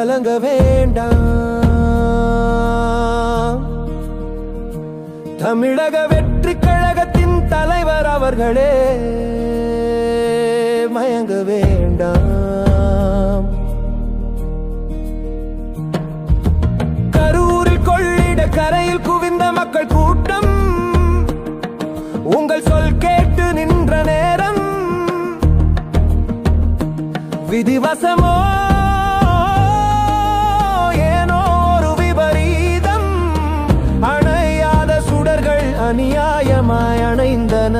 கலங்க வேண்டாம். தமிழக வெற்றி கழகத்தின் தலைவர் அவர்களே, மயங்க வேண்டாம். கரூரில் கொள்ளிட கரையில் குவிந்த மக்கள் கூட்டம், உங்கள் சொல் கேட்டு நின்ற நேரம் விதிவசமோ ஏனோ ஒரு விபரீதம், அணையாத சுடர்கள் அநியாயமாய் அணைந்தன.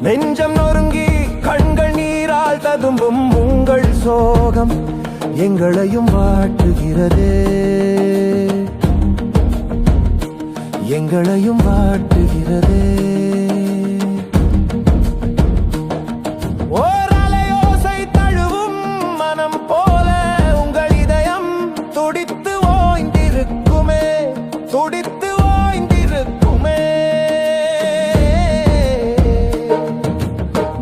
நெஞ்சம் நொறுங்கி கண்கள் நீரால் ததும்பும் உங்கள் சோகம் எங்களையும் வாட்டுகிறதே, எங்களையும் வாட்டுகிறதே. ஓர் அலையோசை தழுவும் மனம் போல உங்கள் இதயம் துடித்து ஓய்ந்திருக்குமே, துடித்து ஓய்ந்திருக்குமே.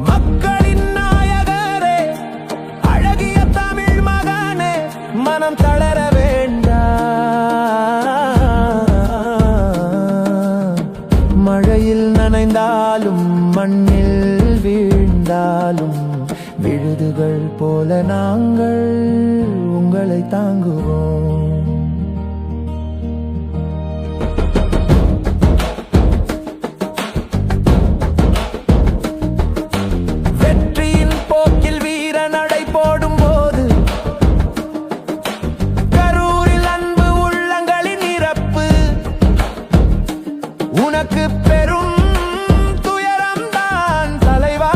மக்களின் நாயகரே, அழகிய தமிழ் மகனே, மனம் தளர வேண்டாம். மழையில் நனைந்தாலும் மண்ணில் வீழ்ந்தாலும் விழுதுகள் போல நாங்கள் உங்களை தாங்குவோம். வெற்றியின் போக்கில் வீர நடை போடும் போது கரூரில் அன்பு உள்ளங்களின் இறப்பு உனக்கு பெரும் துயரம்தான் தலைவா.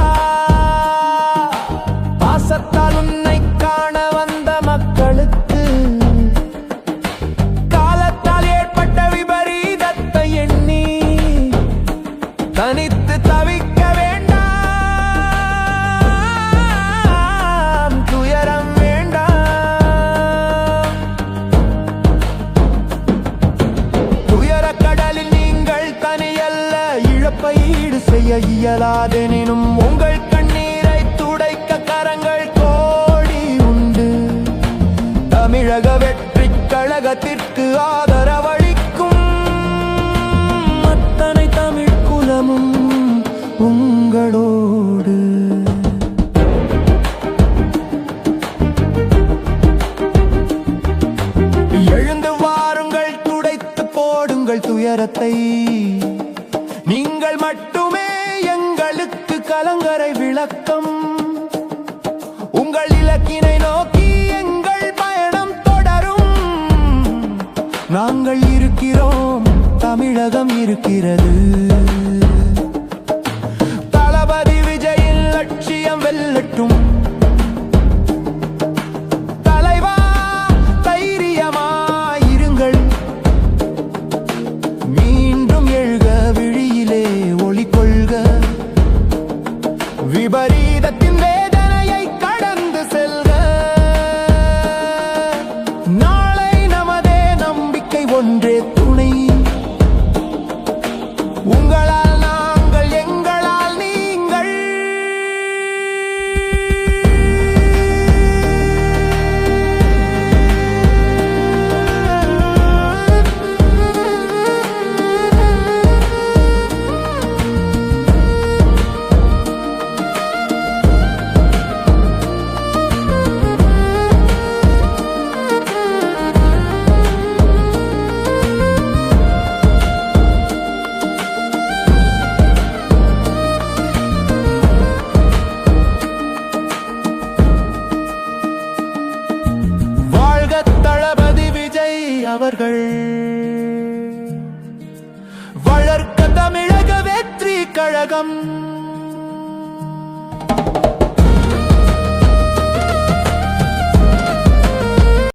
பாசத்தால் உன்னை காண வந்த மக்களுக்கு காலத்தால் ஏற்பட்ட விபரீதத்தை எண்ணி தனித்து தவிக்க வேண்டாம், துயரம் வேண்டாம். துயரக் கடலில் நீங்கள் தனியல்ல, இழப்பை ஈடு செய்ய இயலாதெனினும் உங்கள் கண்ணீரை துடைக்க கரங்கள் கோடி உண்டு. தமிழக வெற்றி கழகத்திற்கு ஆதரவளிக்கும் அத்தனை தமிழ் குலமும் உங்களோடு. எழுந்து வாருங்கள், துடைத்து போடுங்கள் துயரத்தை. நீங்கள் மட்டுமே எங்களுக்கு கலங்கரை விளக்கம். உங்கள் இலக்கினை நோக்கி எங்கள் பயணம் தொடரும். நாங்கள் இருக்கிறோம், தமிழகம் இருக்கிறது. தளபதி விஜயின் லட்சியம் வெல்லட்டும். தலைவா தைரியமாயிருங்கள், மீண்டும் எழுக, விழியிலே ஒளி கொள்க. விபரீதத்தின் வேதனையை கடந்து செல்க. நாளை நமதே நம்பிக்கை ஒன்றே துணை. உங்களால் நாங்கள், எங்களால் நீங்கள். அவர்கள் வளர்க்க தமிழக வெற்றி கழகம்.